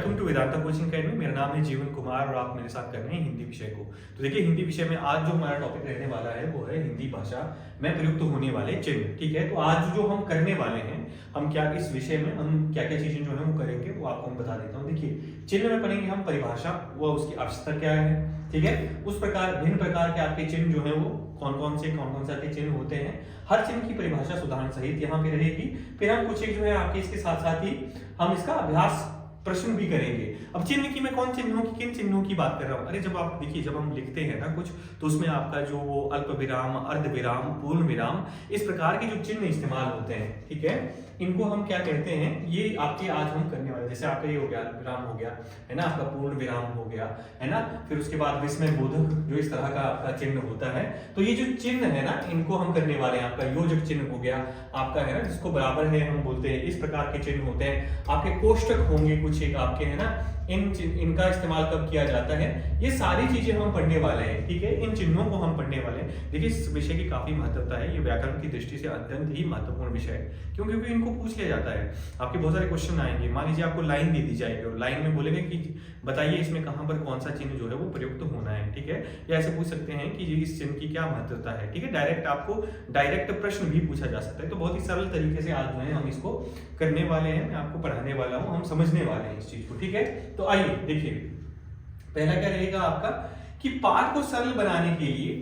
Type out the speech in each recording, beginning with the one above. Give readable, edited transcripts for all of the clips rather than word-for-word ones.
Welcome to Vedanta coaching academy. मेरा नाम है जीवन कुमार और आप मेरे साथ कर रहे हैं हिंदी विषय को। तो देखिए, हिंदी विषय में आज जो हमारा टॉपिक रहने वाला है वो है हिंदी भाषा में प्रयुक्त होने वाले चिन्ह। ठीक है, तो आज जो हम करने वाले हैं, हम क्या इस विषय में हम क्या क्या चीजें जो है वो करेंगे वो आपको हम बता देता हूँ। देखिए, चिन्ह में पढ़ेंगे हम परिभाषा, वो उसकी आवश्यकता क्या है। ठीक है, उस प्रकार भिन्न प्रकार के आपके चिन्ह जो है वो कौन कौन से आपके चिन्ह होते हैं, हर चिन्ह की परिभाषा उदाहरण सहित यहाँ पे रहेगी। फिर हम कुछ एक जो है आपके इसके साथ साथ ही हम इसका अभ्यास प्रश्न भी करेंगे। अब चिन्ह की मैं किन चिन्हों की बात कर रहा हूँ। अरे जब आप देखिए, जब हम लिखते हैं ना कुछ, तो उसमें आपका जो वो अल्प विराम, अर्ध विराम, पूर्ण विराम, इस प्रकार के जो चिन्ह इस्तेमाल होते हैं, ठीक है, इनको हम क्या कहते हैं, ये आपके आज हम करने वाले। जैसे आपका ये हो गया अल्प विराम हो गया, है ना, आपका पूर्ण विराम हो गया, है ना, फिर उसके बाद विस्मय बोधक जो इस तरह का आपका चिन्ह होता है। तो ये जो चिन्ह है ना, इनको हम करने वाले हैं। आपका योजक चिन्ह हो गया आपका, है ना, जिसको बराबर है हम बोलते हैं, इस प्रकार के चिन्ह होते हैं। आपके कोष्टक होंगे कुछ एक आपके, है ना, इनका इस्तेमाल कब किया जाता है, ये सारी चीजें हम पढ़ने वाले हैं। ठीक है, इन चिन्हों को हम पढ़ने वाले हैं। देखिए, इस विषय की काफी महत्वता है, ये व्याकरण की दृष्टि से अत्यंत ही महत्वपूर्ण विषय है। क्यों? क्योंकि इनको पूछ लिया जाता है। आपके बहुत सारे क्वेश्चन आएंगे, मान लीजिए आपको लाइन दे दी जाएगी और लाइन में बोलेंगे कि बताइए इसमें कहां पर कौन सा चिन्ह जो है वो प्रयुक्त होना है। ठीक है, या ऐसे पूछ सकते हैं कि इस चिन्ह की क्या महत्वता है। ठीक है, डायरेक्ट प्रश्न भी पूछा जा सकता है। तो बहुत ही सरल तरीके से आज जो है हम इसको करने वाले हैं, मैं आपको पढ़ाने वाला हूं, हम समझने वाले हैं इस चीज को। ठीक है, तो आइए देखिए, पहला क्या रहेगा आपका कि पाठ को सरल बनाने के लिए,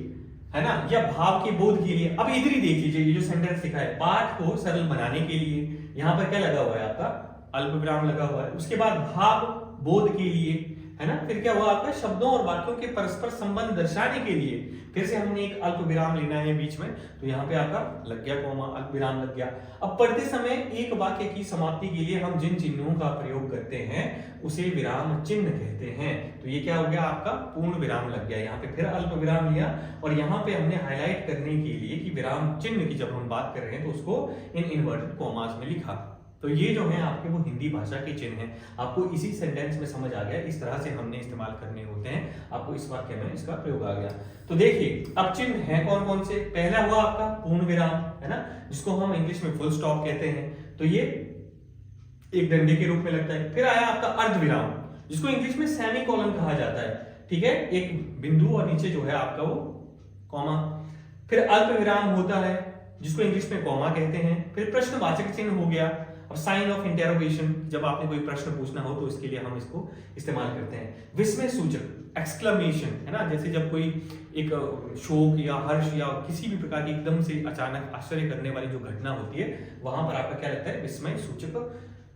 है ना, या भाव के बोध के लिए। अब इधर ही देख लीजिए, ये जो सेंटेंस लिखा है, पाठ को सरल बनाने के लिए, यहां पर क्या लगा हुआ है आपका, अल्प विराम लगा हुआ है। उसके बाद भाव बोध के लिए, है ना, फिर क्या हुआ आपका, शब्दों और वाक्यों के परस्पर संबंध दर्शाने के लिए फिर से हमने एक अल्प विराम लेना है बीच में, तो यहाँ पे आपका लग गया कोमा, अल्प विराम लग गया। अब पढ़ते समय एक वाक्य की समाप्ति के लिए हम जिन चिन्हों का प्रयोग करते हैं उसे विराम चिन्ह कहते हैं। तो ये क्या हो गया आपका, पूर्ण विराम लग गया। यहाँ पे फिर अल्प विराम लिया और यहाँ पे हमने हाईलाइट करने के लिए कि विराम चिन्ह की जब हम बात कर रहे हैं तो उसको इन इन्वर्टेड कॉमास में लिखा। तो ये जो है आपके वो हिंदी भाषा के चिन्ह हैं। आपको इसी सेंटेंस में समझ आ गया, इस तरह से हमने इस्तेमाल करने होते हैं। आपको इस वाक्य में इसका प्रयोग आ गया। तो देखिए, अब चिन्ह हैं कौन कौन से। पहला हुआ आपका पूर्ण विराम, है ना, जिसको हम इंग्लिश में फुल स्टॉप कहते हैं, तो ये एक डंडे के रूप में लगता है। फिर आया आपका अर्ध विराम, जिसको इंग्लिश में सेमी कॉलन कहा जाता है। ठीक है, एक बिंदु और नीचे जो है आपका वो कॉमा। फिर अल्प विराम होता है, जिसको इंग्लिश में कॉमा कहते हैं। फिर प्रश्नवाचक चिन्ह हो गया, और साइन ऑफ इंटेरोगेशन, जब आपने कोई प्रश्न पूछना हो तो इसके लिए हम इसको इस्तेमाल करते हैं। विस्मय सूचक एक्सक्लेमेशन, है ना, जैसे जब कोई एक शोक या हर्ष या किसी भी प्रकार की एकदम से अचानक आश्चर्य करने वाली जो घटना होती है, वहां पर आपका क्या लगता है, विस्मय सूचक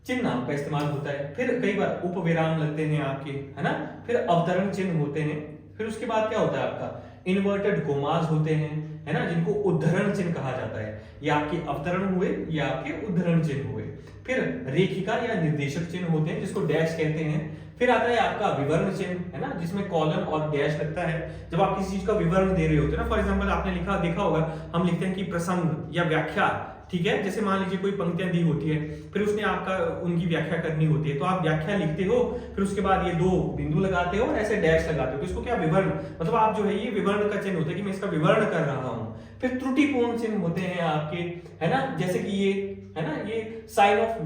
चिन्ह आपका इस्तेमाल होता है। फिर कई बार उपविराम लगते हैं आपके, है ना, फिर अवतरण चिन्ह होते हैं। फिर उसके बाद क्या होता है आपका, इन्वर्टेड कोमास होते हैं, है ना, जिनको उद्धरण चिन्ह कहा जाता है। ये आपके अवतरण हुए, ये आपके उद्धरण चिन्ह हुए। फिर रेखिका या निर्देशक चिन्ह होते हैं, जिसको डैश कहते हैं। फिर आता है आपका विवरण चिन्ह, है ना, जिसमें कॉलन और डैश लगता है। जब आप किसी चीज का विवरण दे रहे होते हैं ना, फॉर एग्जांपल आपने देखा होगा, हम लिखते हैं कि प्रसंग या व्याख्या। ठीक है, जैसे मान लीजिए कोई पंक्तियां दी होती है, फिर उसने आपका उनकी व्याख्या करनी होती है, तो आप व्याख्या लिखते हो, फिर उसके बाद ये दो बिंदु लगाते हो और ऐसे डैश लगाते हो, तो इसको क्या, विवरण, मतलब आप जो है ये विवरण का चिन्ह होता है कि मैं इसका विवरण कर रहा हूं। फिर त्रुटिपूर्ण चिन्ह होते हैं आपके, है ना, जैसे कि ये, है ना, ये साइन ऑफ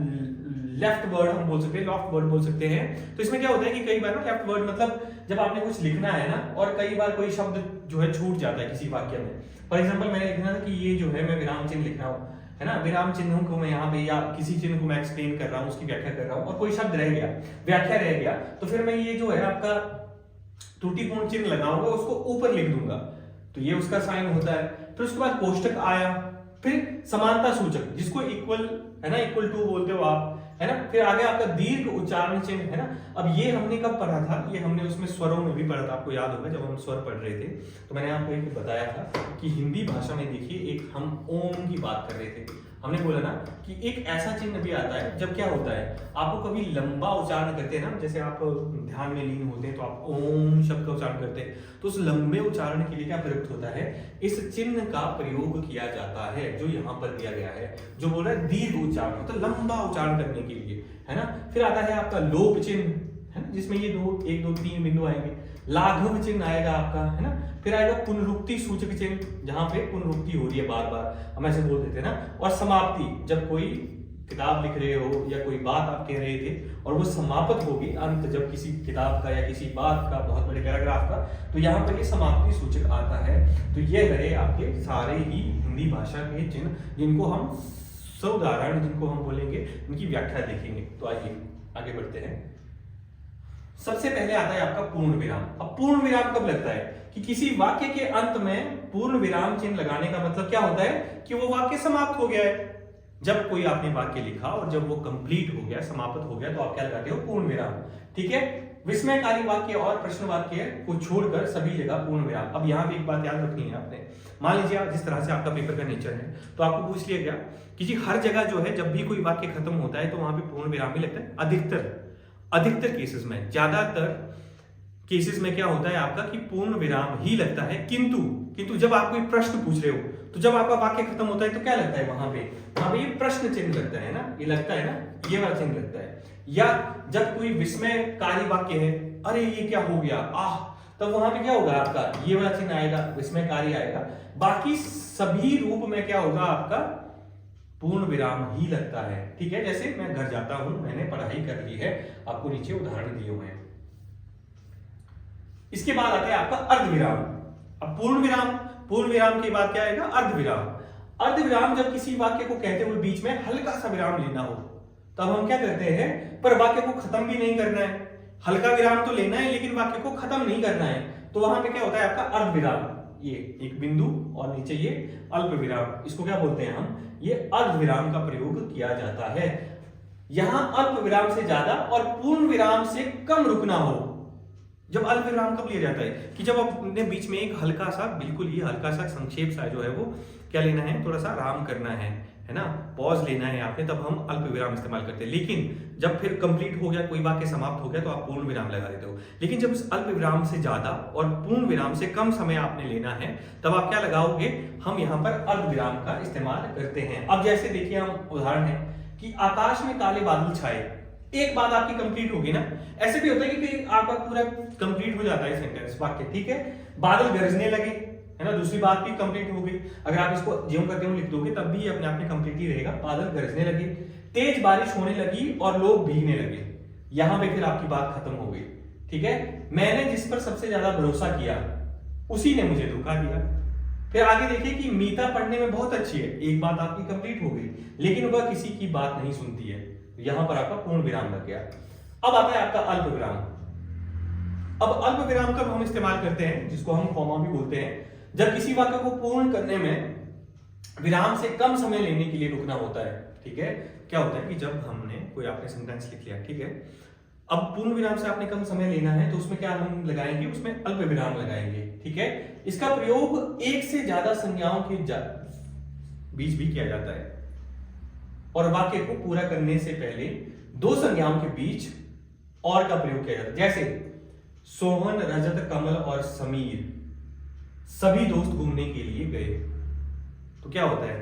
लेफ्ट वर्ड हम बोल सकते हैं, लेफ्ट वर्ड बोल सकते हैं। तो इसमें क्या होता है कि कई बार ना लेफ्ट वर्ड, मतलब जब आपने कुछ लिखना है ना, और कई बार कोई शब्द जो है छूट जाता है किसी वाक्य में। फॉर एग्जांपल मैंने लिखना था कि ये जो है मैं विराम चिन्ह लिख रहा हूं, है ना, विराम चिन्हों को मैं यहाँ पे या किसी चिन्ह को मैं एक्सप्लेन कर रहा हूँ, उसकी व्याख्या कर रहा हूँ, और कोई शब्द रह गया, व्याख्या रह गया, तो फिर मैं ये जो है आपका त्रुटिपूर्ण चिन्ह लगाऊंगा, उसको ऊपर लिख दूंगा, तो ये उसका साइन होता है। फिर उसके बाद कोष्टक आया, फिर समानता सूचक, जिसको इक्वल, है ना, इक्वल टू बोलते हो आप, है ना। फिर आगे आपका दीर्घ उच्चारण चिन्ह, है ना। अब ये हमने कब पढ़ा था, ये हमने उसमें स्वरों में भी पढ़ा था, आपको याद होगा जब हम स्वर पढ़ रहे थे, तो मैंने आपको एक बताया था कि हिंदी भाषा में देखिए एक हम ओम की बात कर रहे थे। हमने बोला ना कि एक ऐसा चिन्ह भी आता है जब क्या होता है, आपको कभी लंबा उच्चारण करते हैं ना, जैसे आप ध्यान में लीन होते हैं तो आप ओम शब्द का उच्चारण करते हैं, तो उस लंबे उच्चारण के लिए क्या प्रयुक्त होता है, इस चिन्ह का प्रयोग किया जाता है, जो यहाँ पर दिया गया है, जो बोल रहा है दीर्घ उच्चारण, तो लंबा उच्चारण करने के लिए, है ना। फिर आता है आपका लोप चिन्ह, है ना, जिसमें ये दो, एक दो तीन बिंदु आएंगे। लाघव चिन्ह आएगा आपका, है ना। फिर आएगा पुनरुक्ति सूचक चिन्ह, जहां पे पुनरुक्ति हो रही है बार बार, हम ऐसे बोल देते हैं ना। और समाप्ति, जब कोई किताब लिख रहे हो या कोई बात आप कह रहे थे और वो समाप्त होगी, अंत जब किसी किताब का या किसी बात का, बहुत बड़े पैराग्राफ का, तो यहाँ पर ये समाप्ति सूचक आता है। तो ये रहे आपके सारे ही हिंदी भाषा के चिन्ह, जिनको हम सउदाहरण, जिनको हम बोलेंगे, इनकी व्याख्या देखेंगे। तो आइए आगे बढ़ते हैं। सबसे पहले आता है आपका पूर्ण विराम। अब पूर्ण विराम कब लगता है कि किसी वाक्य के अंत में पूर्ण विराम चिन्ह लगाने का मतलब क्या होता है कि वो वाक्य समाप्त हो गया है। जब कोई आपने वाक्य लिखा और जब वो कंप्लीट हो गया, समाप्त हो गया, तो आप क्या लगाते हो? पूर्ण विराम। ठीक है, विस्मयकारी वाक्य और प्रश्न वाक्य को छोड़कर सभी जगह पूर्ण विराम। अब यहाँ भी एक बात याद रखनी है आपने। मान लीजिए जिस तरह से आपका पेपर का नेचर है, तो आपको पूछ लिया गया कि जी हर जगह जो है जब भी कोई वाक्य खत्म होता है तो वहां पे पूर्ण विराम ही लगता है। अधिकतर केसेस में, ज्यादातर केसेस में क्या होता है आपका कि पूर्ण विराम ही लगता है। किंतु जब आप कोई प्रश्न पूछ रहे हो, तो जब आपका वाक्य खत्म होता है तो क्या लगता है वहां पे ये प्रश्न चिन्ह लगता है ना, ये लगता है ना, ये वाला चिन्ह लगता है। या जब कोई विस्मयकारी वाक्य है, अरे ये क्या हो गया, तब वहां पे क्या होगा आपका? ये वाला चिन्ह आएगा, विस्मयकारी आएगा। बाकी सभी रूप में क्या होगा आपका? पूर्ण विराम ही लगता है। ठीक है, जैसे मैं घर जाता हूं, मैंने पढ़ाई कर ली है, आपको नीचे उदाहरण दिए हुए हैं। इसके बाद आता है आपका अर्धविराम। अब पूर्ण विराम के बाद क्या आएगा? अर्धविराम। अर्धविराम जब किसी वाक्य को कहते हुए बीच में हल्का सा विराम लेना हो, तब हम क्या करते हैं? पर वाक्य को खत्म भी नहीं करना है, हल्का विराम तो लेना है लेकिन वाक्य को खत्म नहीं करना है, तो वहां पे क्या होता है आपका? अर्धविराम। ये एक बिंदु और नीचे ये अल्प विराम, इसको क्या बोलते हैं हम? ये अर्धविराम का प्रयोग किया जाता है। यहां अल्प विराम से ज्यादा और पूर्ण विराम से कम रुकना हो। जब अल्प विराम कब लिया जाता है कि जब आपने बीच में एक हल्का सा, बिल्कुल ही हल्का सा संक्षेप सा जो है वो क्या लेना है, थोड़ा सा आराम करना है ना, पॉज लेना है आपने, तब हम अल्प विराम इस्तेमाल करते हैं। लेकिन जब फिर कंप्लीट हो गया, कोई वाक्य समाप्त हो गया, तो आप पूर्ण विराम लगा देते हो। लेकिन जब इस अल्प विराम से ज्यादा और पूर्ण विराम से कम समय आपने लेना है, तब आप क्या लगाओगे? हम यहाँ पर अर्ध विराम का इस्तेमाल करते हैं। अब जैसे देखिए, हम उदाहरण है कि आकाश में काले बादल छाए, एक बात आपकी कंप्लीट होगी ना। ऐसे भी होता है कि आपका पूरा कंप्लीट हो जाता है सेंटेंस, वाक्य, ठीक है। बादल गरजने लगे, है ना, दूसरी बात भी कंप्लीट हो गई। अगर आप इसको ज्यों करते हुए लिख दोगे तब भी अपने आप में कंप्लीट ही रहेगा। बादल गरजने लगे, तेज बारिश होने लगी और लोग भीगने लगे, यहां पे फिर आपकी बात खत्म हो गई। ठीक है, मैंने जिस पर सबसे ज्यादा भरोसा किया उसी ने मुझे धोखा दिया। फिर आगे देखिए कि मीता पढ़ने में बहुत अच्छी है, एक बात आपकी कंप्लीट हो गई, लेकिन वह किसी की बात नहीं सुनती है, यहां पर आपका पूर्ण विराम लग गया। अब आता है आपका अल्प विराम। अब अल्प विराम कब हम इस्तेमाल करते हैं, जिसको हम कॉमा भी बोलते हैं, जब किसी वाक्य को पूर्ण करने में विराम से कम समय लेने के लिए रुकना होता है। ठीक है, क्या होता है कि जब हमने कोई आपने सेंटेंस लिख लिया, ठीक है, अब पूर्ण विराम से आपने कम समय लेना है, तो उसमें क्या हम लगाएंगे? उसमें अल्प विराम लगाएंगे। ठीक है, इसका प्रयोग एक से ज्यादा संज्ञाओं के बीच भी किया जाता है और वाक्य को पूरा करने से पहले दो संज्ञाओं के बीच और का प्रयोग किया जाता है। जैसे सोहन, रजत, कमल और समीर सभी दोस्त घूमने के लिए गए, तो क्या होता है?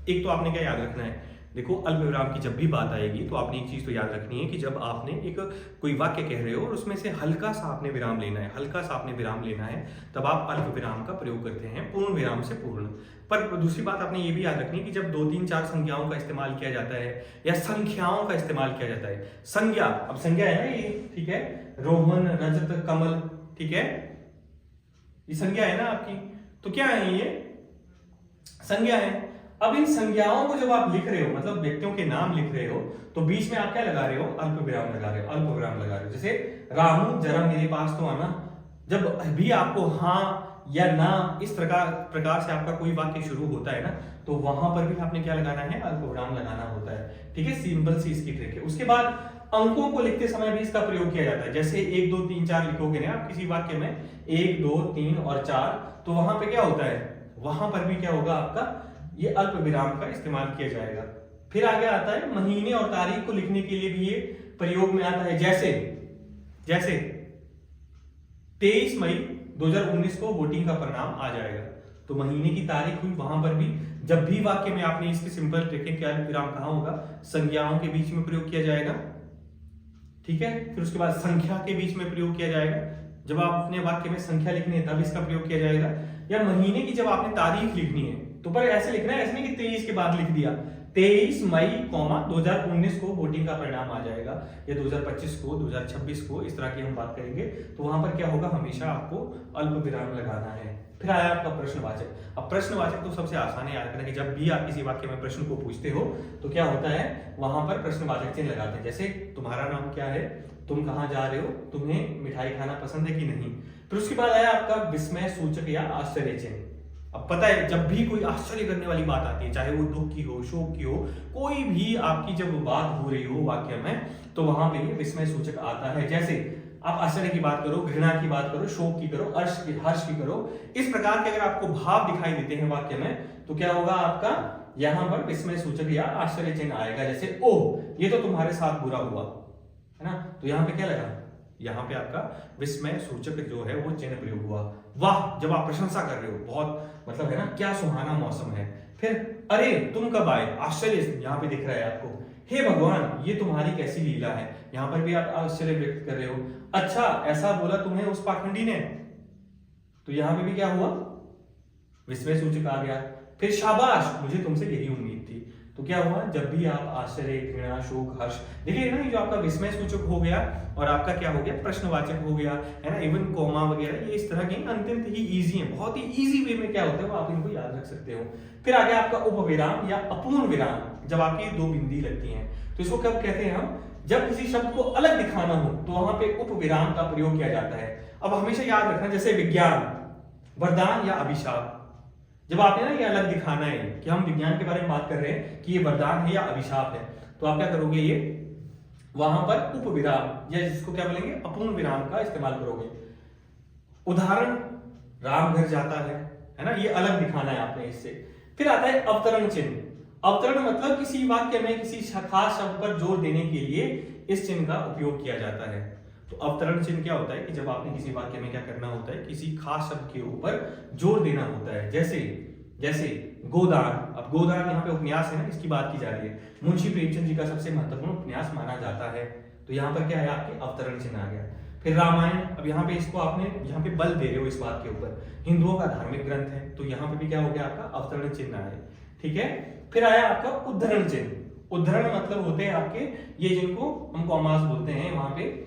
एक तो आपने क्या याद रखना है, देखो अल्प विराम की जब भी बात आएगी तो आपने एक चीज तो याद रखनी है कि जब आपने एक कोई वाक्य कह रहे हो और उसमें से हल्का सा आपने विराम लेना है, हल्का सा आपने विराम लेना है, तब आप अल्प विराम का प्रयोग करते हैं पूर्ण विराम से पूर्ण। पर दूसरी बात आपने ये भी याद रखनी है कि जब 2, 3, 4 संज्ञाओं का इस्तेमाल किया जाता है या संख्याओं का इस्तेमाल किया जाता है, संज्ञा, अब संज्ञा है ना ये, ठीक है, रोहन, रजत, कमल, ठीक है, ये संज्ञा है ना आपकी, तो क्या है ये? संज्ञा है। अब इन संज्ञाओं को जब आप लिख रहे हो, मतलब व्यक्तियों के नाम लिख रहे हो, तो बीच में आप क्या लगा रहे हो? अल्प विराम लगा रहे हो, अल्प विराम लगा रहे हो। जैसे रामू जरा मेरे पास तो आना, जब भी आपको हाँ या ना इस प्रकार से आपका कोई वाक्य शुरू होता है ना, तो वहां पर भी आपने क्या लगाना है? अल्प विराम लगाना होता है। ठीक है, सिंपल सी इसकी ट्रिक है। उसके बाद अंकों को लिखते समय भी इसका प्रयोग किया जाता है। जैसे 1, 2, 3, 4 लिखोगे ना आप किसी वाक्य में, 1, 2, 3 और 4, तो वहां पे क्या होता है? वहां पर भी क्या होगा आपका? ये अल्प विराम का इस्तेमाल किया जाएगा। फिर आगे आता है महीने और तारीख को लिखने के लिए भी ये प्रयोग में आता है। जैसे 23 मई 2019 को वोटिंग का परिणाम आ जाएगा, तो महीने की तारीख हुई, वहां पर भी जब भी वाक्य में आपने इसके सिंपल ट्रिक है, क्या विराम कहां होगा? संज्ञाओं के बीच में प्रयोग किया जाएगा। ठीक है, फिर उसके बाद संख्या के बीच में प्रयोग किया जाएगा, जब आप अपने वाक्य में संख्या लिखनी है तब इसका प्रयोग किया जाएगा। या महीने की जब आपने तारीख लिखनी है, तो पर ऐसे लिखना है, ऐसे नहीं कि 23 के बाद लिख दिया, 23 मई 2019 को वोटिंग का परिणाम आ जाएगा, या 2025 को, 2026 को, इस तरह की हम बात करेंगे। तो वहां पर क्या होगा, हमेशा आपको अल्प विराम लगाना है। फिर आया आपका प्रश्नवाचक। अब प्रश्नवाचक तो सबसे आसान है याद करना कि जब भी आप किसी वाक्य में प्रश्न को पूछते हो तो क्या होता है, वहां पर प्रश्नवाचक चिन्ह लगाते हैं। जैसे तुम्हारा नाम क्या है, तुम कहाँ जा रहे हो, तुम्हें मिठाई खाना पसंद है कि नहीं। फिर उसके बाद आया आपका विस्मय सूचक या आश्चर्य चिन्ह। अब पता है जब भी कोई आश्चर्य करने वाली बात आती है, चाहे वो दुख की हो, शोक की हो, कोई भी आपकी जब बात हो रही हो वाक्य में, तो वहां पे ये विस्मय सूचक आता है। जैसे आप आश्चर्य की बात करो, घृणा की बात करो, शोक की करो, हर्ष की करो, इस प्रकार के अगर आपको भाव दिखाई देते हैं वाक्य में, तो क्या होगा, आपका यहां पर विस्मय सूचक या आश्चर्य चिन्ह आएगा। जैसे ओह ये तो तुम्हारे साथ बुरा हुआ, है ना, तो यहां पे क्या लगा, यहाँ पे आपका विस्मय सूचक जो है वो चिन्ह प्रयोग हुआ। वाह, जब आप प्रशंसा कर रहे हो, बहुत मतलब है ना, क्या सुहाना मौसम है। फिर अरे तुम कब आए, आश्चर्य यहाँ पे दिख रहा है आपको। हे भगवान ये तुम्हारी कैसी लीला है, यहाँ पर भी आप आश्चर्य व्यक्त कर रहे हो। अच्छा ऐसा बोला तुम्हें उस पाखंडी ने, तो यहाँ पे भी क्या हुआ, विस्मय सूचक आ गया। फिर शाबाश मुझे तुमसे यही उम्मीद थी, तो क्या हुआ, जब भी आप आश्चर्य, घृणा, शोक, हर्ष, देखिए ना, ये जो आपका विस्मय सूचक हो गया और आपका क्या हो गया, प्रश्नवाचक हो गया, है ना, इवन कोमा वगैरह, ये इस तरह के अत्यंत ही इजी है, बहुत ही इजी वे में क्या होता है वो आप इनको याद रख सकते हो। फिर आगे आपका उपविराम या अपूर्ण विराम, जब आपकी दो बिंदी लगती हैं, तो इसको कब कहते हैं हम, जब किसी शब्द को अलग दिखाना हो तो वहां पे उपविराम का प्रयोग किया जाता है। अब हमेशा याद रखना, जैसे विज्ञान, वरदान या अभिशाप, जब आपने ना ये अलग दिखाना है कि हम विज्ञान के बारे में बात कर रहे हैं कि ये वरदान है या अभिशाप है, तो आप क्या करोगे, ये वहां पर उपविराम या जिसको क्या बोलेंगे, अपूर्ण विराम का इस्तेमाल करोगे। उदाहरण, राम घर जाता है ना, ये अलग दिखाना है आपने इससे। फिर आता है अवतरण चिन्ह। अवतरण मतलब किसी वाक्य में किसी खास शब्द पर जोर देने के लिए इस चिन्ह का उपयोग किया जाता है। तो अवतरण चिन्ह क्या होता है कि जब आपने किसी वाक्य में क्या करना होता है, किसी खास शब्द के ऊपर जोर देना होता है। जैसे गोदान, अब गोदान यहाँ पे उपन्यास है ना, इसकी बात की जा रही है, मुंशी प्रेमचंद जी का सबसे महत्वपूर्ण उपन्यास माना जाता है, तो यहाँ पर क्या है, आपके अवतरण चिन्ह आ गया। फिर रामायण, अब यहाँ पे इसको आपने यहाँ पे बल दे रहे हो इस बात के ऊपर, हिंदुओं का धार्मिक ग्रंथ है, तो यहाँ पे भी क्या हो गया, आपका अवतरण चिन्ह आए, ठीक है। फिर आया आपका उद्धरण चिन्ह। उद्धरण मतलब होते हैं आपके ये जिनको हम कॉमास बोलते हैं, वहां पे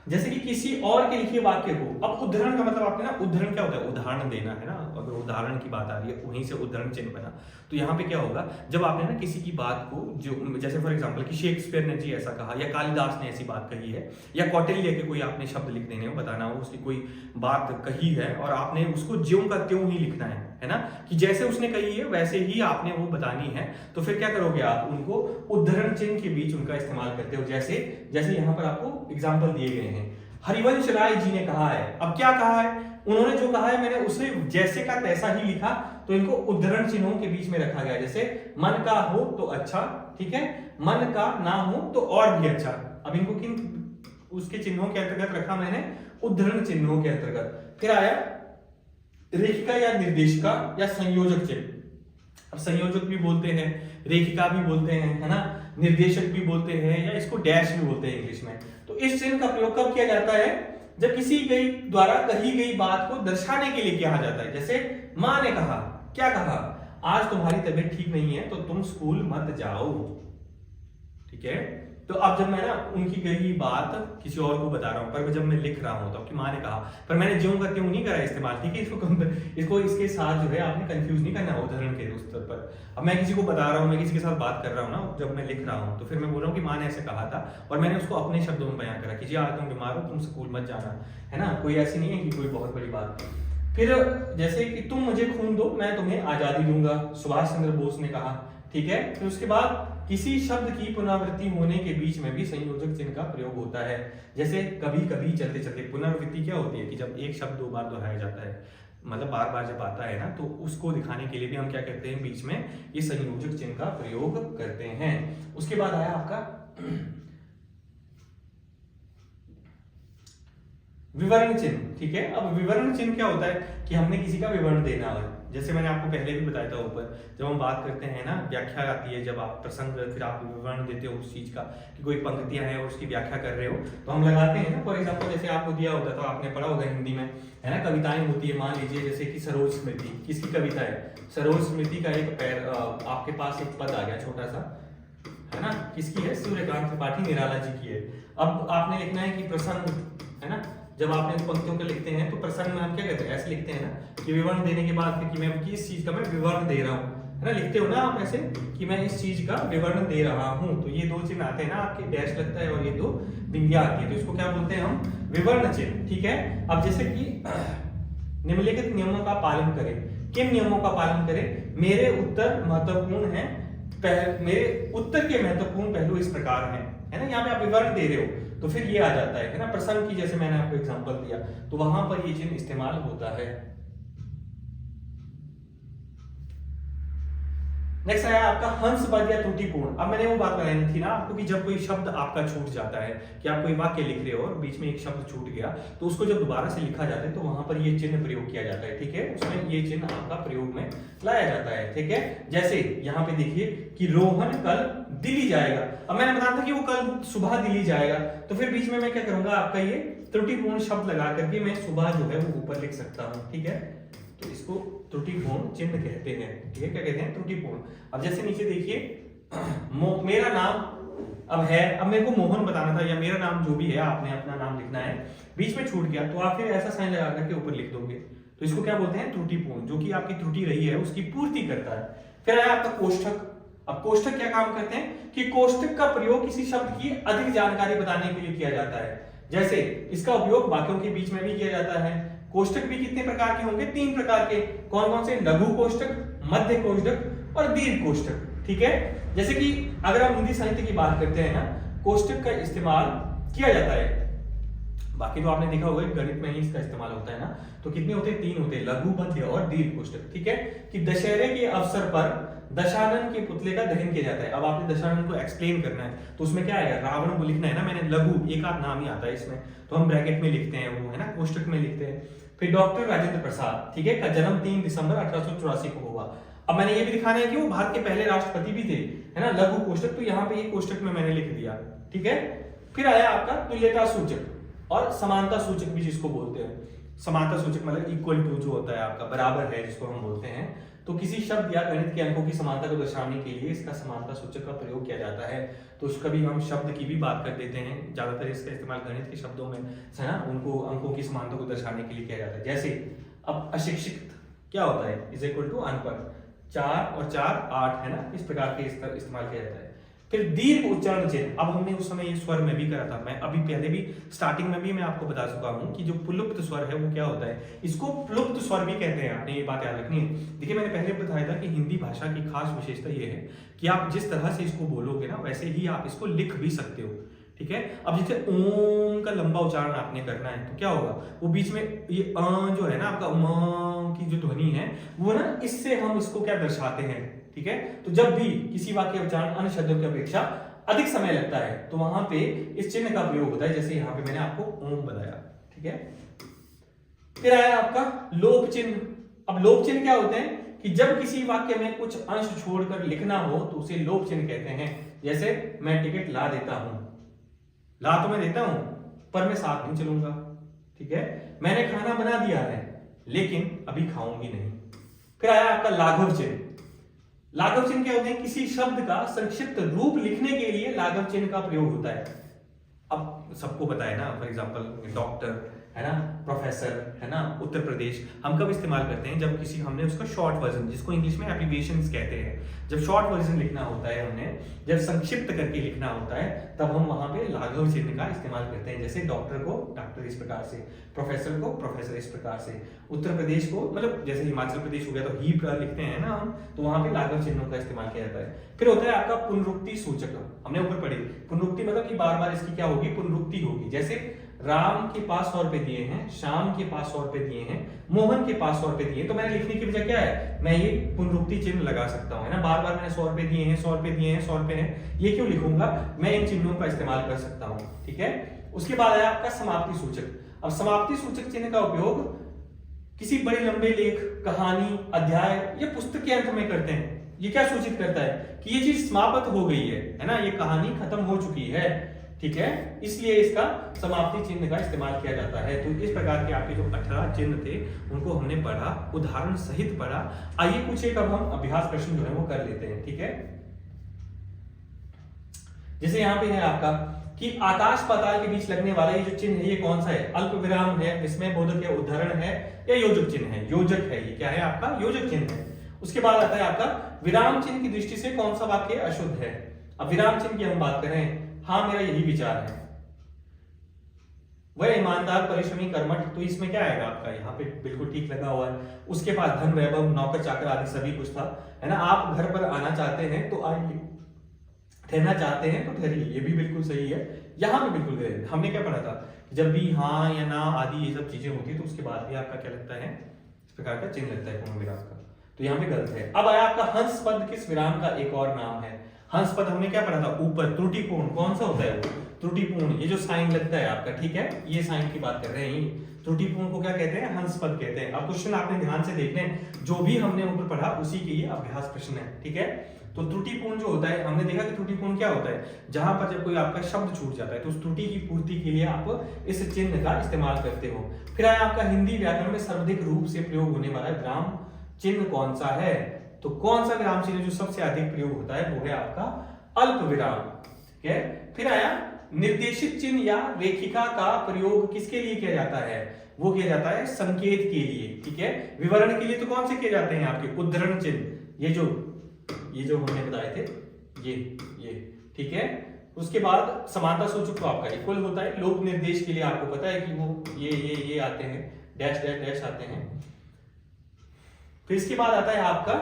जैसे कि किसी और के लिखे वाक्य को, अब उद्धरण का मतलब आपने ना, उद्धरण क्या होता है, उदाहरण देना है ना, अगर उदाहरण की बात आ रही है वहीं से उद्धरण चिन्ह बना। तो यहाँ पे क्या होगा, जब आपने ना किसी की बात को, जो जैसे फॉर एग्जांपल कि शेक्सपियर ने जी ऐसा कहा, या कालिदास ने ऐसी बात कही है, या कौटिल्य के कोई आपने शब्द लिख देने हो, बताना हो उसकी कोई बात कही है और आपने उसको ज्यों का त्यों ही लिखना है ना, कि जैसे उसने कही है वैसे ही आपने वो बतानी है, तो फिर क्या करोगे आप, उनको उद्धरण चिन्ह के बीच उनका इस्तेमाल करते हो। जैसे यहाँ पर आपको एग्जाम्पल दिए गए हैं, हरिवंश राय जी ने कहा है, अब क्या कहा है, उन्होंने जो कहा है मैंने उसे जैसे का तैसा ही लिखा, तो इनको उद्धरण चिन्हों के बीच में रखा गया। जैसे मन का हो तो अच्छा, ठीक है, मन का ना हो तो और भी अच्छा। अब इनको किन उसके चिन्हों के अंतर्गत रखा मैंने, उद्धरण चिन्हों के अंतर्गत। फिर आया रेखिका या निर्देशिका या संयोजक चिन्ह। अब संयोजक भी बोलते हैं, रेखिका भी बोलते हैं, है ना, निर्देशक भी बोलते हैं, या इसको डैश भी बोलते हैं इंग्लिश में। तो इस चिन्ह का प्रयोग कब किया जाता है, जब किसी द्वारा कही गई बात को दर्शाने के लिए किया जाता है। जैसे माँ ने कहा, क्या कहा, आज तुम्हारी तबीयत ठीक नहीं है तो तुम स्कूल मत जाओ, ठीक है। तो अब जब मैं ना उनकी कही बात किसी और को बता रहा हूं, पर जब मैं लिख रहा हूं तो आपकी माँ ने कहा, पर मैंने ज्यों का त्यों नहीं करा इस्तेमाल, ठीक है। इसको इसके साथ जो है आपने कंफ्यूज नहीं करना उदाहरण के स्तर पर। अब मैं किसी को बता रहा हूँ, मैं किसी के साथ बात कर रहा हूँ ना, जब मैं लिख रहा हूँ तो फिर मैं बोल रहा हूँ कि माँ ने ऐसे कहा था, और मैंने उसको अपने शब्दों में बयां करा कि जी आज तुम बीमार हो, तुम स्कूल मत जाना, है ना, कोई ऐसी नहीं है कि कोई बहुत बड़ी बात। फिर जैसे कि तुम मुझे खून दो मैं तुम्हें आजादी दूंगा, सुभाष चंद्र बोस ने कहा, ठीक है। फिर उसके बाद किसी शब्द की पुनरावृत्ति होने के बीच में भी संयोजक चिन्ह का प्रयोग होता है। जैसे कभी कभी, चलते चलते। पुनरावृत्ति क्या होती है कि जब एक शब्द दो बार दोहराया जाता है, मतलब बार बार जब आता है ना, तो उसको दिखाने के लिए भी हम क्या करते हैं, बीच में ये संयोजक चिन्ह का प्रयोग करते हैं। उसके बाद आया आपका विवरण चिन्ह, ठीक है। अब विवरण चिन्ह क्या होता है कि हमने किसी का विवरण देना है, जैसे मैंने आपको पहले भी बताया था ऊपर, जब हम बात करते हैं ना, व्याख्या आती है, जब आप प्रसंग फिर आप विवरण देते हो उस चीज का कि कोई पंक्तियां हैं और उसकी व्याख्या कर रहे हो, तो हम लगाते हैं ना। फॉर एग्जाम्पल जैसे आपको दिया होता था, आपने पढ़ा होगा हिंदी में, है ना, कविताएं होती है। मान लीजिए जैसे कि सरोज स्मृति, किसकी कविता है? सरोज स्मृति का एक पैर आपके पास एक पद आ गया छोटा सा, है ना, किसकी है? सूर्यकांत त्रिपाठी निराला जी की है। अब आपने लिखना है कि प्रसंग, है ना, जब आपने पंक्तियों को लिखते हैं तो प्रसंग में हम क्या कहते हैं? ऐसे लिखते हैं ना कि विवरण देने के बाद फिर कि मैं किस चीज का मैं विवरण दे रहा हूँ, है ना, लिखते हो ना आप ऐसे कि मैं इस चीज का विवरण दे रहा हूँ। तो ये दो चिन्ह आते हैं ना आपके, डैश लगता है और ये दो बिंदियां आती है, तो इसको क्या बोलते हैं हम? विवर्ण चिन्ह। ठीक है। अब जैसे कि निम्नलिखित नियमों का पालन करें। किन नियमों का पालन करें? मेरे उत्तर महत्वपूर्ण है, मेरे उत्तर के महत्वपूर्ण पहलू इस प्रकार हैं, है ना। यहाँ पे आप विवरण दे रहे हो तो फिर ये आ जाता है ना, प्रसंग की, जैसे मैंने आपको एग्जांपल दिया तो वहां पर ये चिन्ह इस्तेमाल होता है। नेक्स्ट आया आपका हंसपद या त्रुटिपूर्ण। अब मैंने वो बात बताई थी ना आपको कि जब कोई शब्द आपका छूट जाता है, कि आप कोई वाक्य लिख रहे हो और बीच में एक शब्द छूट गया, तो उसको जब दोबारा से लिखा जाता है तो वहां पर ये चिन्ह प्रयोग किया जाता है। ठीक है, उसमें ये चिन्ह आपका प्रयोग में लाया जाता है। ठीक है, जैसे यहाँ पे देखिए कि रोहन कल दिल्ली जाएगा। अब मैंने बताया था कि वो कल सुबह दिल्ली जाएगा, तो फिर बीच में मैं क्या करूंगा? आपका ये त्रुटिपूर्ण शब्द लगा करके मैं सुबह जो है वो ऊपर लिख सकता हूँ। ठीक है, तो इसको त्रुटिपूर्ण चिन्ह कहते हैं। ठीक है, क्या कहते हैं? त्रुटिपूर्ण। अब जैसे नीचे देखिए, मेरा नाम अब है, अब मेरे को मोहन बताना था या मेरा नाम जो भी है, आपने अपना नाम लिखना है, बीच में छूट गया तो आप फिर ऐसा साइन लगा करके ऊपर लिख दोगे, तो इसको क्या बोलते हैं? त्रुटिपूर्ण, जो कि आपकी त्रुटि रही है उसकी पूर्ति करता है। फिर आया आपका कोष्ठक। अब कोष्ठक क्या काम करते हैं कि कोष्ठक का प्रयोग किसी शब्द की अधिक जानकारी बताने के लिए किया जाता है। जैसे इसका उपयोग वाक्यों के बीच में भी किया जाता है। कोष्ठक भी कितने प्रकार के होंगे? 3 प्रकार के। कौन कौन से? लघु कोष्ठक, मध्य कोष्ठक और दीर्घ कोष्ठक। ठीक है, जैसे कि अगर हम हिंदी साहित्य की बात करते हैं ना, कोष्ठक का इस्तेमाल किया जाता है। बाकी तो आपने देखा होगा गणित में ही इसका इस्तेमाल होता है ना, तो कितने होते हैं? 3 होते हैं, लघु, मध्य और दीर्घ कोष्ठक। ठीक है, कि दशहरे के अवसर पर दशानन के पुतले का दहन किया जाता है। अब आपने दशानन को एक्सप्लेन करना है तो उसमें क्या आएगा? रावण को लिखना है ना, मैंने लघु एक आध नाम ही आता है इसमें, तो हम ब्रैकेट में लिखते हैं वो, है ना, कोष्ठक में लिखते हैं। फिर डॉक्टर राजेंद्र प्रसाद, ठीक है, का जन्म 3 दिसंबर 1884 को हुआ। अब मैंने ये भी दिखाना है कि वो भारत के पहले राष्ट्रपति भी थे, है ना, लघु कोष्ठक, तो यहाँ पे ये कोष्ठक में मैंने लिख दिया। ठीक है, फिर आया आपका तुल्यता सूचक और समानता सूचक भी जिसको बोलते हैं। समानता सूचक मतलब इक्वल टू जो होता है आपका, बराबर है जिसको हम बोलते हैं। तो किसी शब्द या गणित के अंकों की समानता को दर्शाने के लिए इसका समानता सूचक का प्रयोग किया जाता है। तो उसका भी हम शब्द की भी बात कर देते हैं, ज्यादातर इसका इस्तेमाल गणित के शब्दों में, है ना, उनको अंकों की समानता को दर्शाने के लिए किया जाता है। जैसे अब अशिक्षित क्या होता है? इज इक्वल टू अनपढ़, 4 और 4 8, है ना, इस प्रकार के इस्तेमाल किया जाता है। फिर दीर्घ उच्चारण चिन्ह, अब हमने उस समय ये स्वर में भी करा था, मैं अभी पहले भी स्टार्टिंग में भी मैं आपको बता चुका हूं कि जो प्लुप्त स्वर है वो क्या होता है, इसको प्लुप्त स्वर भी कहते हैं। आपने ये बात याद रखनी है। देखिए मैंने पहले बताया था कि हिंदी भाषा की खास विशेषता ये है कि आप जिस तरह से इसको बोलोगे ना वैसे ही आप इसको लिख भी सकते हो। ठीक है, अब जैसे ओम का लंबा उच्चारण आपने करना है तो क्या होगा, वो बीच में ये जो है ना आपका उम की जो ध्वनि है वो ना, इससे हम इसको क्या दर्शाते हैं। ठीक है, तो जब भी किसी वाक्य उच्चारण अन्य शब्दों की अपेक्षा अधिक समय लगता है तो वहां पे इस चिन्ह का प्रयोग होता है, जैसे यहाँ पे मैंने आपको ओम बताया। ठीक है, फिर आया आपका लोप चिन्ह। अब लोप चिन्ह क्या होते हैं कि जब किसी वाक्य में कुछ अंश छोड़कर लिखना हो तो उसे लोप चिन्ह कहते हैं। जैसे मैं टिकट ला देता हूं, ला तो मैं देता हूं पर मैं साथ नहीं चलूंगा। ठीक है, मैंने खाना बना दिया है लेकिन अभी खाऊंगी नहीं। फिर आया आपका लाघव चिन्ह। लाघव चिन्ह क्या होते हैं? किसी शब्द का संक्षिप्त रूप लिखने के लिए लाघव चिन्ह का प्रयोग होता है। अब सबको पता है ना, फॉर एग्जांपल डॉक्टर, है ना, प्रोफेसर, है ना, उत्तर प्रदेश, हम कब इस्तेमाल करते हैं? जब किसी हमने उसका शॉर्ट वर्जन, जिसको इंग्लिश में एब्रिविएशंस कहते हैं, जब शॉर्ट वर्जन लिखना होता है, हमने जब संक्षिप्त करके लिखना होता है तब हम वहां पे लाघव चिन्ह का इस्तेमाल करते हैं। जैसे डॉक्टर को डॉक्टर इस प्रकार से, प्रोफेसर को प्रोफेसर इस प्रकार से, उत्तर प्रदेश को मतलब जैसे हिमाचल प्रदेश हो गया तो ही लिखते हैं ना हम, तो वहां पे लाघव चिन्हों का इस्तेमाल किया जाता है। फिर होता है आपका पुनरुक्ति सूचक, हमने ऊपर पढ़ी। पुनरुक्ति मतलब कि बार बार इसकी क्या होगी? पुनरुक्ति होगी। जैसे राम के पास 100 रुपए दिए हैं, श्याम के पास 100 रुपए दिए हैं, मोहन के पास 100 रुपए दिए, तो मैंने लिखने की वजह क्या है? मैं ये पुनरुक्ति चिन्ह लगा सकता हूं, है ना, बार बार मैंने 100 रुपए दिए हैं, 100 रुपए दिए हैं, 100 रुपए हैं, ये क्यों लिखूंगा? मैं इन चिन्हों का इस्तेमाल कर सकता हूं। ठीक है, उसके बाद आया आपका समाप्ति सूचक। अब समाप्ति सूचक चिन्ह का उपयोग किसी बड़े लंबे लेख, कहानी, अध्याय या पुस्तक के अंत में करते हैं। ये क्या सूचित करता है कि ये चीज समाप्त हो गई है ना, ये कहानी खत्म हो चुकी है, ठीक है, इसलिए इसका समाप्ति चिन्ह का इस्तेमाल किया जाता है। तो इस प्रकार के आपके जो 18 चिन्ह थे उनको हमने पढ़ा, उदाहरण सहित पढ़ा। आइए कुछ एक अब हम अभ्यास प्रश्न जो है वो कर लेते हैं, ठीक है। जैसे यहाँ पे है आपका कि आकाश पाताल के बीच लगने वाला ये जो चिन्ह है ये कौन सा है? अल्प विराम है, विस्मय बोधक है, उदाहरण है या योजक चिन्ह है? योजक है, ये क्या है आपका? योजक चिन्ह है। उसके बाद आता है आपका विराम चिन्ह की दृष्टि से कौन सा वाक्य अशुद्ध है? अब विराम चिन्ह की हम बात करें, हाँ मेरा यही विचार है, वह ईमानदार, परिश्रमी, कर्मठ, तो इसमें क्या आएगा आपका? यहाँ पे बिल्कुल ठीक लगा हुआ है। उसके बाद धन, वैभव, नौकर चाकर आदि सभी कुछ था, है ना। आप घर पर आना चाहते हैं तो आइए, ठहरना चाहते हैं तो ठहरिए, ये भी बिल्कुल सही है। यहाँ पे बिल्कुल गलत। हमने क्या पढ़ा था? जब भी हाँ या ना आदि ये सब चीजें होती है तो उसके बाद भी आपका क्या लगता है? इस प्रकार का चिन्ह लगता है पूर्ण विराम का, तो यहाँ पे गलत है। अब आया आपका हंस पद किस विराम का एक और नाम है? हंस पद हमने क्या पढ़ा था? ऊपर त्रुटिपूर्ण, कौन सा होता है वो? त्रुटिपूर्ण, ये जो साइन लगता है आपका, ठीक है, ये साइन की बात कर रहे हैं। त्रुटिपूर्ण को क्या कहते हैं? हंस पद कहते हैं। अब क्वेश्चन आपने ध्यान से देखने, जो भी हमने ऊपर पढ़ा उसी के ये अभ्यास प्रश्न है, ठीक है। तो त्रुटिपूर्ण जो होता है, हमने देखा कि त्रुटिपूर्ण क्या होता है? जहां पर जब कोई आपका शब्द छूट जाता है तो उस त्रुटि की पूर्ति के लिए आप इस चिन्ह का इस्तेमाल करते हो। फिर आया आपका हिंदी व्याकरण में सर्वाधिक रूप से प्रयोग होने वाला विराम चिन्ह कौन सा है? तो कौन सा विराम चिन्ह जो सबसे अधिक प्रयोग होता है वो है आपका अल्प विराम, ठीक है। फिर आया निर्देशित चिन्ह या रेखिका का प्रयोग किसके लिए किया जाता है? वो किया जाता है संकेत के लिए, ठीक है। विवरण के लिए तो कौन से किए जाते हैं आपके? उद्धरण चिन्ह, ये जो हमने बताए थे, ये ठीक है। उसके बाद समानता सूचक तो आपका इक्वल होता है। लोक निर्देश के लिए आपको पता है कि वो ये आते हैं, डैश डैश डैश आते हैं। फिर इसके बाद आता है आपका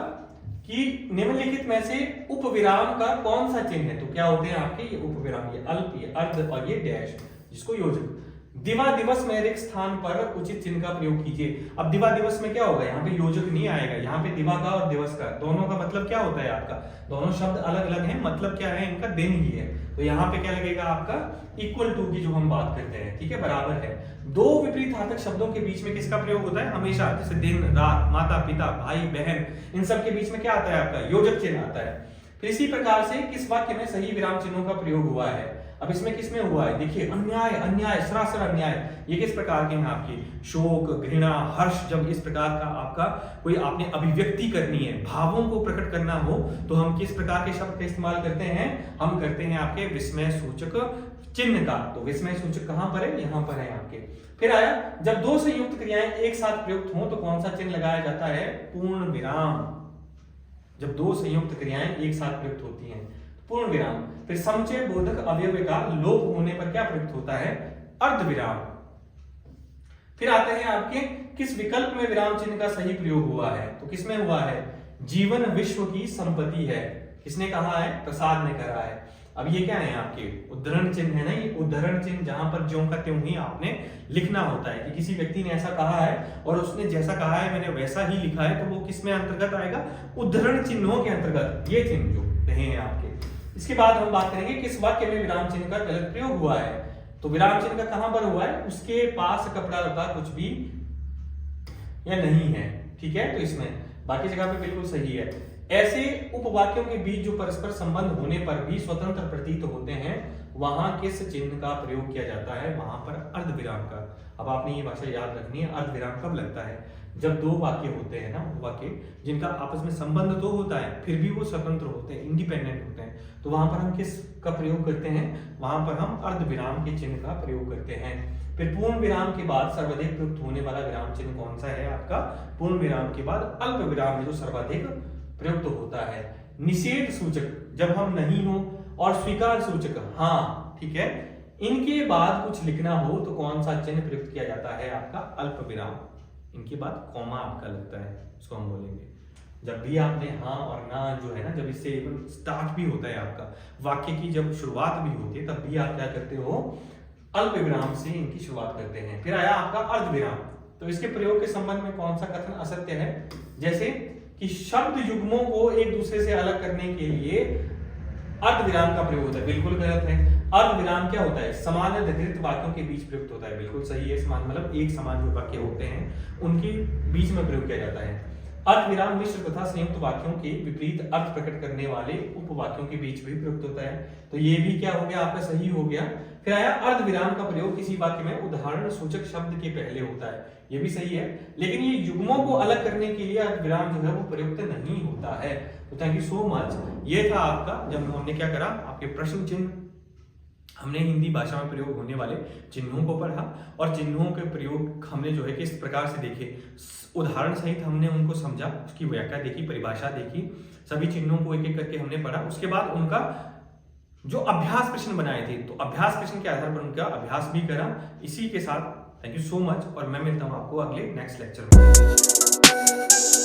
कि निम्नलिखित में से उपविराम का कौन सा चिन्ह है? तो क्या होते हैं आपके? ये उपविराम, ये अल्प, ये अर्ध और ये डैश, जिसको योजक। दिवा दिवस में रिक्त स्थान पर उचित चिन्ह का प्रयोग कीजिए। अब दिवा दिवस में क्या होगा? यहाँ पे योजक नहीं आएगा, यहाँ पे दिवा का और दिवस का दोनों का मतलब क्या होता है आपका? दोनों शब्द अलग अलग हैं, मतलब क्या है इनका? दिन ही है। तो यहाँ पे क्या लगेगा आपका? इक्वल टू की जो हम बात करते हैं, ठीक है, बराबर है। दो विपरीतार्थक शब्दों के बीच में किसका प्रयोग होता है? हमेशा, जैसे दिन, रात, माता, पिता, भाई, बहन, इन सब के बीच में क्या आता है आपका? योजक चिन्ह आता है। फिर इसी प्रकार से किस वाक्य में सही विराम चिन्हों का प्रयोग हुआ है? अब इसमें किसमें हुआ है? देखिए, अन्याय, अन्याय, सरासर अन्याय, ये किस प्रकार के हैं आपकी? शोक, घृणा, हर्ष, जब इस प्रकार का आपका कोई आपने अभिव्यक्ति करनी है, भावों को प्रकट करना हो, तो हम किस प्रकार के शब्द का इस्तेमाल करते हैं? हम करते हैं आपके विस्मय सूचक चिन्ह का। तो विस्मय सूचक कहां पर है? यहां पर है आपके। फिर आया, जब दो संयुक्त क्रियाएं एक साथ प्रयुक्त हो तो कौन सा चिन्ह लगाया जाता है? पूर्ण विराम। जब दो संयुक्त क्रियाएं एक साथ प्रयुक्त होती हैं, पूर्ण विराम। फिर समुचय बोधक अवयव का लोप होने पर क्या प्रयुक्त होता है? अर्ध विराम। फिर आते हैं आपके किस विकल्प में विराम चिन्ह का सही प्रयोग हुआ है? तो किसमें हुआ है? जीवन विश्व की संपत्ति है। किसने कहा है? प्रसाद ने कहा है। अब ये क्या है आपके? उद्धरण चिन्ह है ना, ये उद्धरण चिन्ह जहां पर ज्यों का त्यों ही आपने लिखना होता है कि किसी व्यक्ति ने ऐसा कहा है और उसने जैसा कहा है मैंने वैसा ही लिखा है, तो वो किस में अंतर्गत आएगा? उद्धरण चिन्हों के अंतर्गत ये चिन्ह जो रहे हैं आपके। इसके बाद हम बात करेंगे किस वाक्य में विराम चिन्ह का गलत प्रयोग हुआ है। तो विराम चिन्ह का कहां पर हुआ है? उसके पास कपड़ा लता कुछ भी या नहीं है, ठीक है, तो इसमें, बाकी जगह पे बिल्कुल सही है। ऐसे उपवाक्यों के बीच जो परस्पर संबंध होने पर भी स्वतंत्र प्रतीत होते हैं, वहां किस चिन्ह का प्रयोग किया जाता है? वहां पर अर्ध विराम का। अब आपने ये भाषा याद रखनी है, अर्ध विराम कब लगता है? जब दो वाक्य होते हैं ना, वाक्य जिनका आपस में संबंध तो होता है, फिर भी वो स्वतंत्र होते हैं, इंडिपेंडेंट होते हैं, तो वहां पर हम किस का प्रयोग करते हैं? वहां पर हम अर्ध विराम के चिन्ह का प्रयोग करते हैं। फिर पूर्ण विराम के बाद सर्वाधिक प्रयुक्त होने वाला विराम चिन्ह कौन सा है आपका? पूर्ण विराम के बाद अल्प विराम जो सर्वाधिक प्रयुक्त होता है। निषेध सूचक जब हम नहीं हो, और स्वीकार सूचक हाँ, ठीक है, इनके बाद कुछ लिखना हो तो कौन सा चिन्ह प्रयुक्त किया जाता है? आपका अल्प विराम। इनके बाद कॉमा आपका लगता है, उसको हम बोलेंगे। जब भी आपने हाँ और ना जो है ना, जब इससे स्टार्ट भी होता है आपका वाक्य की, जब शुरुआत भी होती है, तब भी आप क्या करते हो? अल्प विराम से इनकी शुरुआत करते हैं। फिर आया आपका अर्ध विराम। तो इसके प्रयोग के संबंध में कौन सा कथन असत्य है? जैसे कि शब्द युग्मों को एक दूसरे से अलग करने के लिए अर्धविराम का प्रयोग होता है, बिल्कुल गलत है। अर्धविराम क्या होता है? समानाधिकृत वाक्यों के बीच प्रयुक्त होता है, बिल्कुल सही है। समान मतलब एक समान जो वाक्य होते हैं उनके बीच में प्रयोग किया जाता है। अर्धविराम मिश्र तथा संयुक्त वाक्यों के विपरीत अर्थ प्रकट करने वाले उपवाक्यों के बीच भी प्रयुक्त होता है। तो ये भी क्या हो गया आपका? सही हो गया। फिर आया अर्धविराम का प्रयोग किसी वाक्य में उदाहरण सूचक शब्द के पहले होता है, ये भी सही है। लेकिन ये युग्मों को अलग करने के लिए अर्धविराम जो है वो प्रयुक्त नहीं होता है। तो थैंक यू सो मच। ये था आपका, जब हमने क्या करा, आपके प्रश्न चिन्ह, हमने हिंदी भाषा में प्रयोग होने वाले चिन्हों को पढ़ा और चिन्हों के प्रयोग हमने जो है किस प्रकार से देखे, उदाहरण सहित हमने उनको समझा, उसकी व्याख्या देखी, परिभाषा देखी, सभी चिन्हों को एक एक करके हमने पढ़ा। उसके बाद उनका जो अभ्यास प्रश्न बनाए थे, तो अभ्यास प्रश्न के आधार पर उनका अभ्यास भी करा। इसी के साथ थैंक यू सो मच और मैं मिलता हूं आपको अगले नेक्स्ट लेक्चर में।